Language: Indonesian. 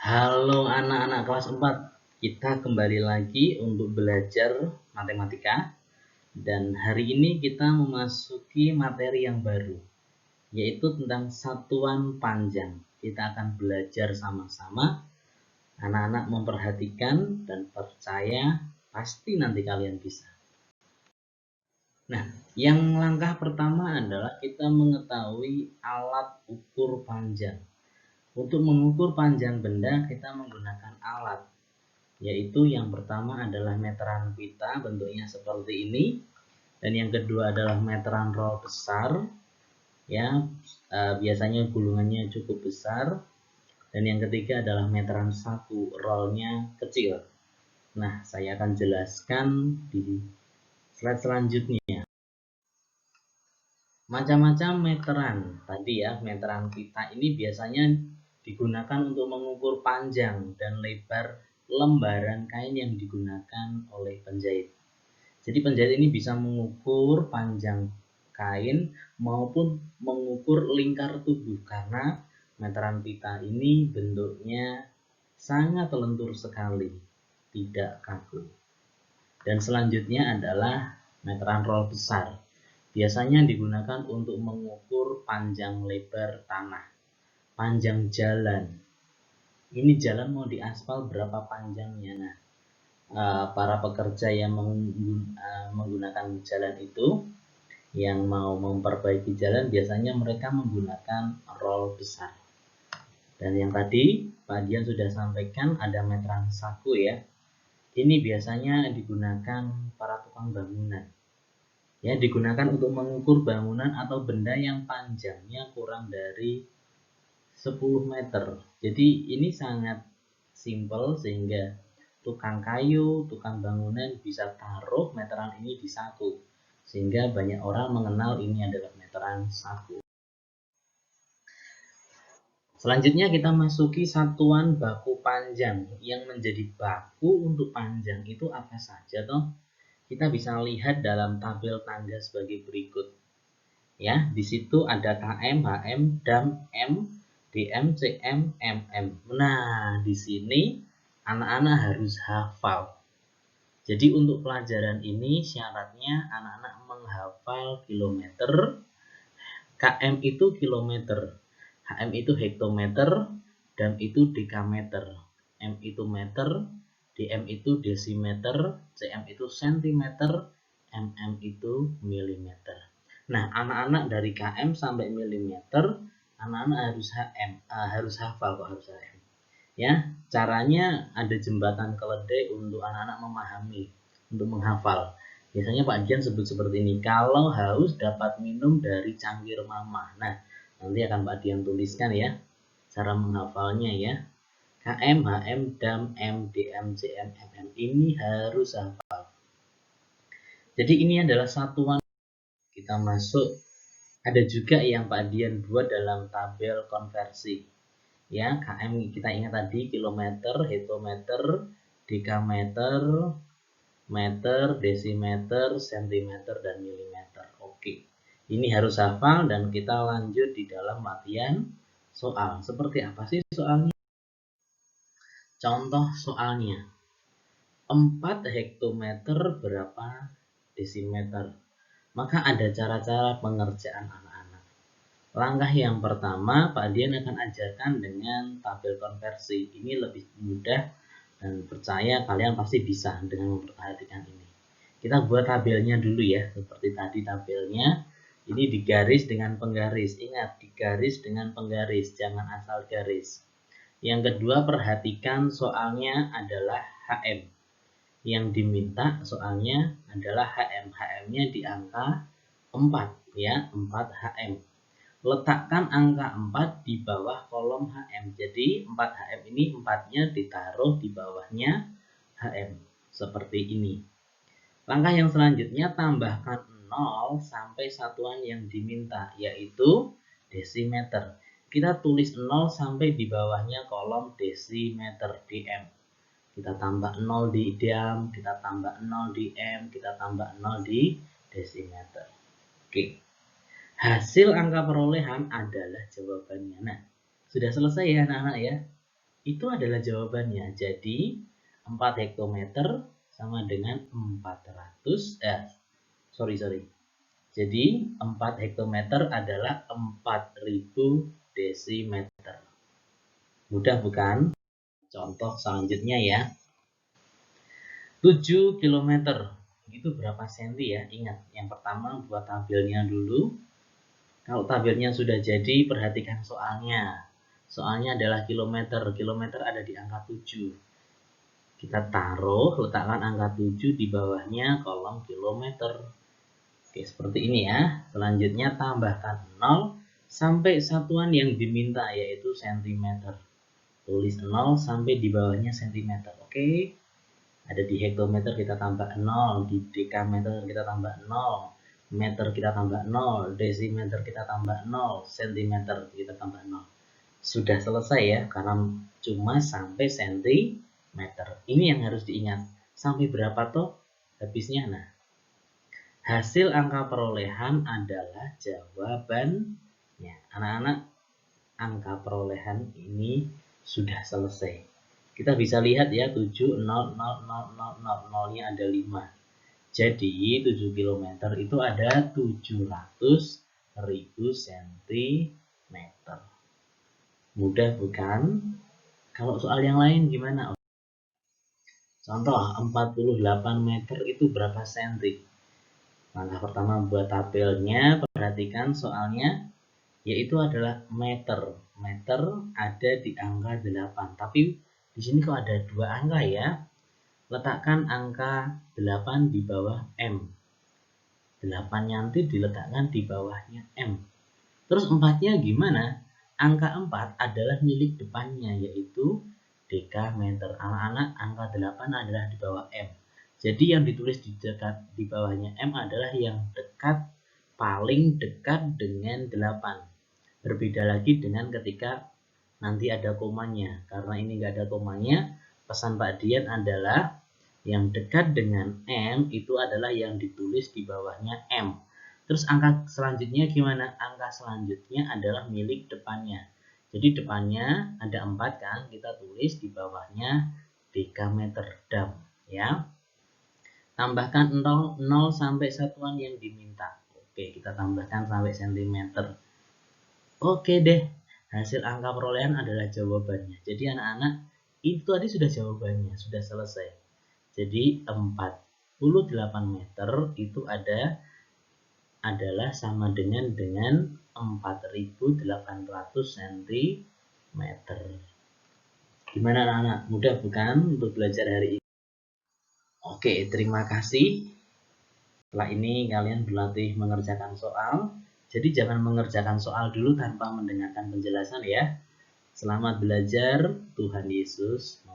Halo anak-anak kelas 4, kita kembali lagi untuk belajar matematika. Dan hari ini kita memasuki materi yang baru, yaitu tentang satuan panjang. Kita akan belajar sama-sama. Anak-anak memperhatikan dan percaya pasti nanti kalian bisa. Nah, yang langkah pertama adalah kita mengetahui alat ukur panjang. Untuk mengukur panjang benda, kita menggunakan alat, yaitu yang pertama adalah meteran pita, bentuknya seperti ini, dan yang kedua adalah meteran roll besar, ya biasanya gulungannya cukup besar, dan yang ketiga adalah meteran saku, rollnya kecil. Nah, saya akan jelaskan di slide selanjutnya. Macam-macam meteran tadi ya, meteran pita ini biasanya digunakan untuk mengukur panjang dan lebar lembaran kain yang digunakan oleh penjahit. Jadi penjahit ini bisa mengukur panjang kain maupun mengukur lingkar tubuh, karena meteran pita ini bentuknya sangat lentur sekali, tidak kaku. Dan selanjutnya adalah meteran roll besar. Biasanya digunakan untuk mengukur panjang lebar tanah, panjang jalan. Ini jalan mau diaspal berapa panjangnya. Nah, para pekerja yang menggunakan jalan itu, yang mau memperbaiki jalan, biasanya mereka menggunakan roll besar. Dan yang tadi Pak Dian sudah sampaikan, ada meteran saku ya. Ini biasanya digunakan para tukang bangunan. Ya, digunakan untuk mengukur bangunan atau benda yang panjangnya kurang dari 10 meter. Jadi ini sangat simpel sehingga tukang kayu, tukang bangunan bisa taruh meteran ini di saku, sehingga banyak orang mengenal ini adalah meteran saku. Selanjutnya kita masuki satuan baku panjang. Yang menjadi baku untuk panjang itu apa saja toh? Kita bisa lihat dalam tabel tangga sebagai berikut. Ya, di situ ada km, hm, dam, m, dm, cm, mm. Nah, di sini anak-anak harus hafal. Jadi untuk pelajaran ini syaratnya anak-anak menghafal kilometer, km itu kilometer, hm itu hektometer, dam itu dekameter, m itu meter, dm itu desimeter, cm itu sentimeter, mm itu milimeter. Nah, anak-anak dari km sampai milimeter, anak-anak harus hafal kok, harus HM. Ya, caranya ada jembatan keledai untuk anak-anak memahami, untuk menghafal. Biasanya Pak Dian sebut seperti ini, kalau haus dapat minum dari cangkir mama. Nah, nanti akan Pak Dian tuliskan ya, cara menghafalnya ya. KM, HM, DAM, M, DM, CM, MM. Ini harus hafal. Jadi ini adalah satuan. Kita masuk, ada juga yang Pak Dian buat dalam tabel konversi. Ya, km kita ingat tadi kilometer, hektometer, dekameter, meter, desimeter, sentimeter, dan milimeter. Oke, ini harus hafal dan kita lanjut di dalam latihan soal. Seperti apa sih soalnya? Contoh soalnya, 4 hektometer berapa desimeter? Maka ada cara-cara pengerjaan anak-anak. Langkah yang pertama, Pak Dian akan ajarkan dengan tabel konversi. Ini lebih mudah dan percaya kalian pasti bisa dengan memperhatikan ini. Kita buat tabelnya dulu ya, seperti tadi tabelnya. Ini digaris dengan penggaris. Ingat, digaris dengan penggaris, jangan asal garis. Yang kedua, perhatikan soalnya adalah HM. Yang diminta soalnya adalah HM. HM-nya di angka 4 ya, 4 HM. Letakkan angka 4 di bawah kolom HM. Jadi 4 HM ini 4-nya ditaruh di bawahnya HM. Seperti ini. Langkah yang selanjutnya, tambahkan 0 sampai satuan yang diminta, yaitu desimeter. Kita tulis 0 sampai di bawahnya kolom desimeter, DM. Kita tambah 0 di dam, kita tambah 0 di m, kita tambah 0 di desimeter. Oke. Hasil angka perolehan adalah jawabannya. Nah, sudah selesai ya anak-anak ya. Itu adalah jawabannya. Jadi 4 hektometer sama dengan 400 sorry. Jadi 4 hektometer adalah 4000 desimeter. Mudah bukan? Contoh selanjutnya ya. 7 kilometer. Itu berapa senti ya? Ingat, yang pertama buat tabelnya dulu. Kalau tabelnya sudah jadi, perhatikan soalnya. Soalnya adalah kilometer. Kilometer ada di angka 7. Kita taruh, letakkan angka 7 di bawahnya kolom kilometer. Oke, seperti ini ya. Selanjutnya tambahkan 0 sampai satuan yang diminta, yaitu cm. Tulis 0 sampai di bawahnya cm. Oke. Ada di hektometer kita tambah 0, di dekameter kita tambah 0, meter kita tambah 0, desimeter kita tambah 0, sentimeter kita tambah 0. Sudah selesai ya, karena cuma sampai sentimeter. Ini yang harus diingat. Sampai berapa toh habisnya? Nah, hasil angka perolehan adalah jawabannya. Anak-anak, angka perolehan ini sudah selesai. Kita bisa lihat ya, 7, 0, 0, 0, 0, 0, 0-nya ada 5. Jadi 7 km itu ada 700.000 cm. Mudah bukan? Kalau soal yang lain gimana? Contoh 48 meter itu berapa senti? Langkah pertama buat tabelnya, perhatikan soalnya, yaitu adalah meter. Meter ada di angka 8. Tapi di sini kok ada 2 angka ya? Letakkan angka 8 di bawah M. 8 nanti diletakkan di bawahnya M. Terus 4-nya gimana? Angka 4 adalah milik depannya, yaitu dekameter. Anak-anak, angka 8 adalah di bawah M. Jadi yang ditulis di dekat di bawahnya M adalah yang dekat, paling dekat dengan 8. Berbeda lagi dengan ketika nanti ada komanya. Karena ini nggak ada komanya, pesan Pak Dian adalah yang dekat dengan M itu adalah yang ditulis di bawahnya M. Terus angka selanjutnya gimana? Angka selanjutnya adalah milik depannya. Jadi depannya ada 4 kan, kita tulis di bawahnya dekameter dam ya. Tambahkan 0 sampai satuan yang diminta. Oke, kita tambahkan sampai sentimeter. Oke deh, hasil angka perolehan adalah jawabannya. Jadi anak-anak, itu tadi sudah jawabannya, sudah selesai. Jadi 48 meter itu adalah sama dengan 4.800 cm. Gimana anak-anak? Mudah bukan untuk belajar hari ini? Oke, terima kasih. Setelah ini kalian berlatih mengerjakan soal. Jadi jangan mengerjakan soal dulu tanpa mendengarkan penjelasan ya. Selamat belajar, Tuhan Yesus